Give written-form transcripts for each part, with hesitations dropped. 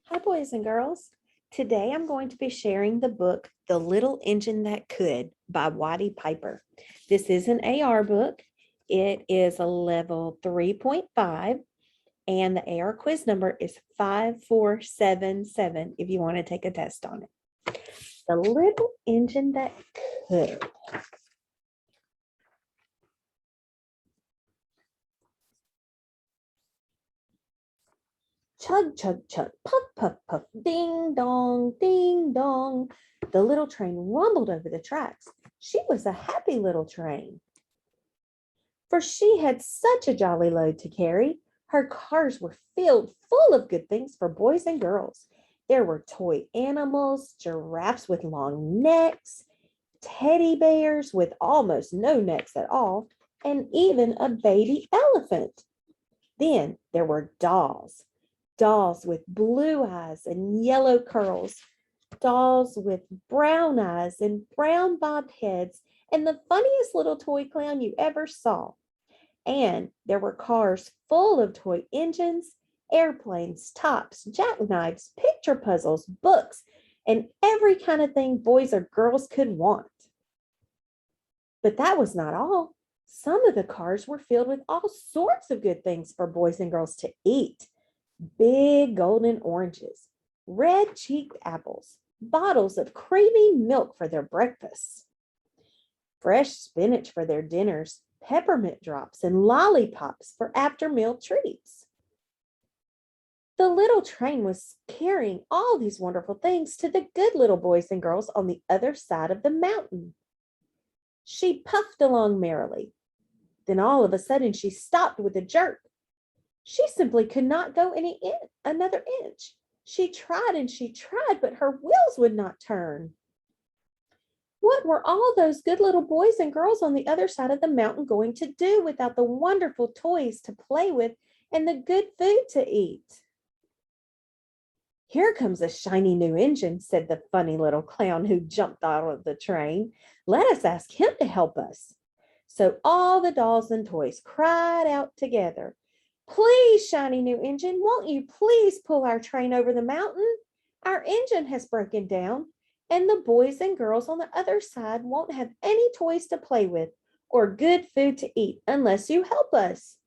Hi, boys and girls. Today I'm going to be sharing the book, The Little Engine That Could by Watty Piper. This is an AR book. It is a level 3.5 and the AR quiz number is 5477 if you want to take a test on it. The Little Engine That Could. Chug, chug, chug, puff, puff, puff, ding, dong, ding, dong. The little train rumbled over the tracks. She was a happy little train, for she had such a jolly load to carry. Her cars were filled full of good things for boys and girls. There were toy animals, giraffes with long necks, teddy bears with almost no necks at all, and even a baby elephant. Then there were dolls. Dolls with blue eyes and yellow curls, dolls with brown eyes and brown bobbed heads, and the funniest little toy clown you ever saw. And there were cars full of toy engines, airplanes, tops, jackknives, picture puzzles, books, and every kind of thing boys or girls could want. But that was not all. Some of the cars were filled with all sorts of good things for boys and girls to eat. Big golden oranges, red cheeked apples, bottles of creamy milk for their breakfasts, fresh spinach for their dinners, peppermint drops, and lollipops for after meal treats. The little train was carrying all these wonderful things to the good little boys and girls on the other side of the mountain. She puffed along merrily. Then all of a sudden she stopped with a jerk. She simply could not go another inch. She tried and she tried, but her wheels would not turn. What were all those good little boys and girls on the other side of the mountain going to do without the wonderful toys to play with and the good food to eat? Here comes a shiny new engine, said the funny little clown who jumped out of the train. Let us ask him to help us. So all the dolls and toys cried out together, please, shiny new engine, won't you please pull our train over the mountain? Our engine has broken down, and the boys and girls on the other side won't have any toys to play with or good food to eat unless you help us.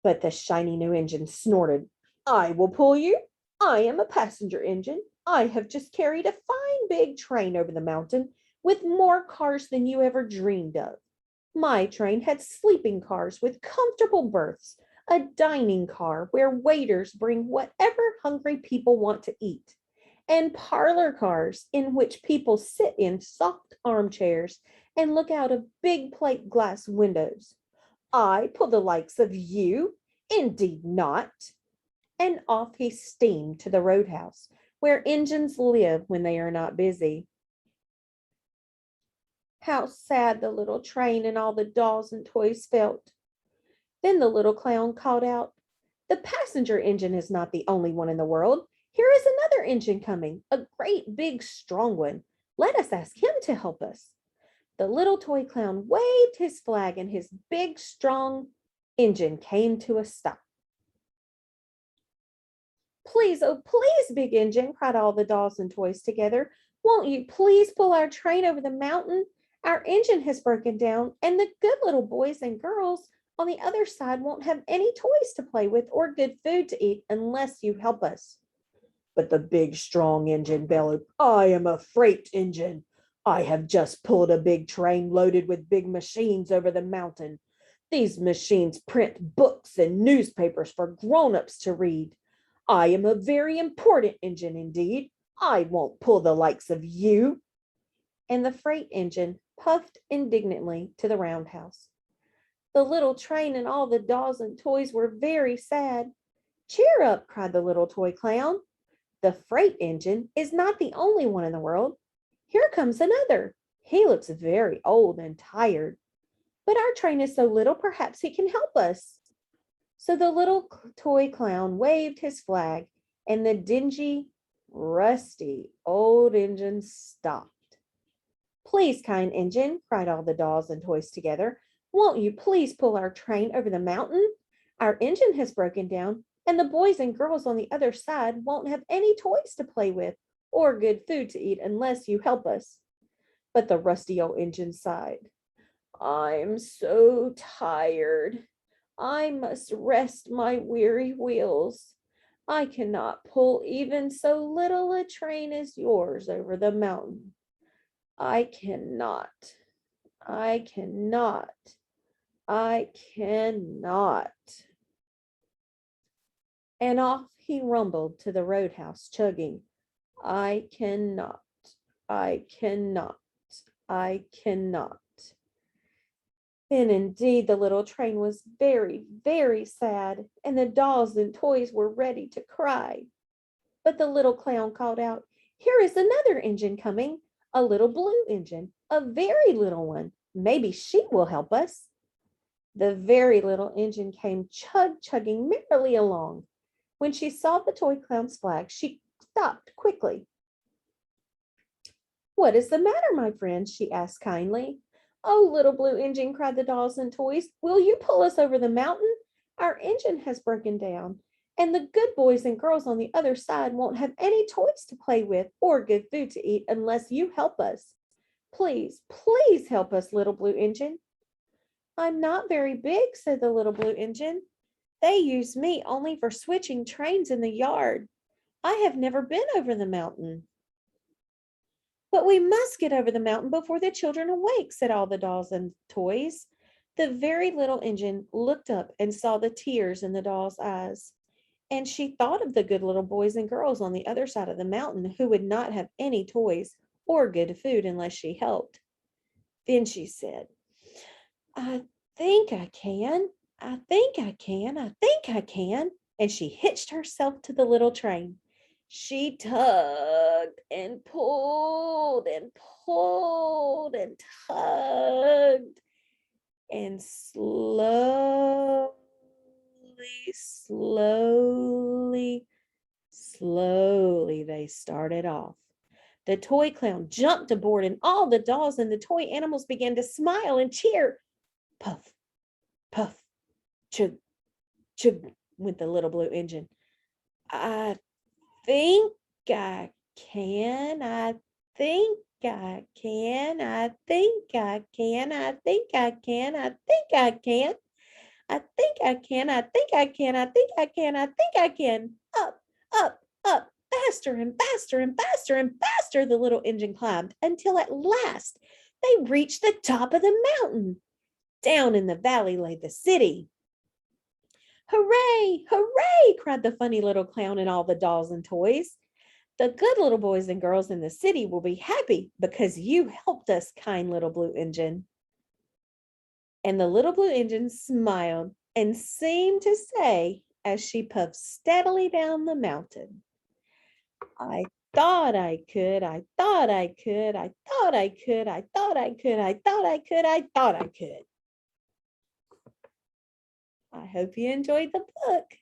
But the shiny new engine snorted, I will pull you. I am a passenger engine. I have just carried a fine big train over the mountain with more cars than you ever dreamed of. My train had sleeping cars with comfortable berths, a dining car where waiters bring whatever hungry people want to eat, and parlor cars in which people sit in soft armchairs and look out of big plate glass windows. I pull the likes of you? Indeed not. And off he steamed to the roadhouse, where engines live when they are not busy. How sad the little train and all the dolls and toys felt. Then the little clown called out, the passenger engine is not the only one in the world. Here is another engine coming, a great big strong one. Let us ask him to help us. The little toy clown waved his flag and his big strong engine came to a stop. Please, oh please, big engine, cried all the dolls and toys together. Won't you please pull our train over the mountain? Our engine has broken down, and the good little boys and girls on the other side won't have any toys to play with or good food to eat unless you help us. But the big, strong engine bellowed, I am a freight engine. I have just pulled a big train loaded with big machines over the mountain. These machines print books and newspapers for grown-ups to read. I am a very important engine indeed. I won't pull the likes of you. And the freight engine puffed indignantly to the roundhouse. The little train and all the dolls and toys were very sad. Cheer up, cried the little toy clown. The freight engine is not the only one in the world. Here comes another. He looks very old and tired, but our train is so little, perhaps he can help us. So the little toy clown waved his flag, and the dingy, rusty old engine stopped. Please, kind engine, cried all the dolls and toys together, won't you please pull our train over the mountain? Our engine has broken down, and the boys and girls on the other side won't have any toys to play with or good food to eat unless you help us." But the rusty old engine sighed. "I'm so tired. I must rest my weary wheels. I cannot pull even so little a train as yours over the mountain. I cannot. I cannot. I cannot." And off he rumbled to the roadhouse, chugging, "I cannot. I cannot. I cannot." And indeed, the little train was very, very sad, and the dolls and toys were ready to cry. But the little clown called out, "Here is another engine coming, a little blue engine, a very little one. Maybe she will help us." The very little engine came chugging merrily along. When she saw the toy clown's flag, she stopped quickly. "What is the matter, my friend?" she asked kindly. "Oh, little blue engine," cried the dolls and toys, "will you pull us over the mountain? Our engine has broken down, and the good boys and girls on the other side won't have any toys to play with or good food to eat unless you help us. Please, please help us, little blue engine." "I'm not very big," said the little blue engine. "They use me only for switching trains in the yard. I have never been over the mountain." "But we must get over the mountain before the children awake," said all the dolls and toys. The very little engine looked up and saw the tears in the doll's eyes. And she thought of the good little boys and girls on the other side of the mountain who would not have any toys or good food unless she helped. Then she said, "I think I can. I think I can. I think I can." And she hitched herself to the little train. She tugged and pulled and pulled and tugged, and slowly they started off. The toy clown jumped aboard, and all the dolls and the toy animals began to smile and cheer. Puff, puff, chug, chug went the little blue engine. "I think I can. I think I can. I think I can. I think I can. I think I can. I think I can. I think I can. I think I can. I think I can." Up, up, up, faster and faster and faster and faster the little engine climbed until at last they reached the top of the mountain. Down in the valley lay the city. "Hooray! Hooray!" cried the funny little clown and all the dolls and toys. "The good little boys and girls in the city will be happy because you helped us, kind little blue engine." And the little blue engine smiled and seemed to say, as she puffed steadily down the mountain, "I thought I could, I thought I could, I thought I could, I thought I could, I thought I could, I thought I could." I hope you enjoyed the book.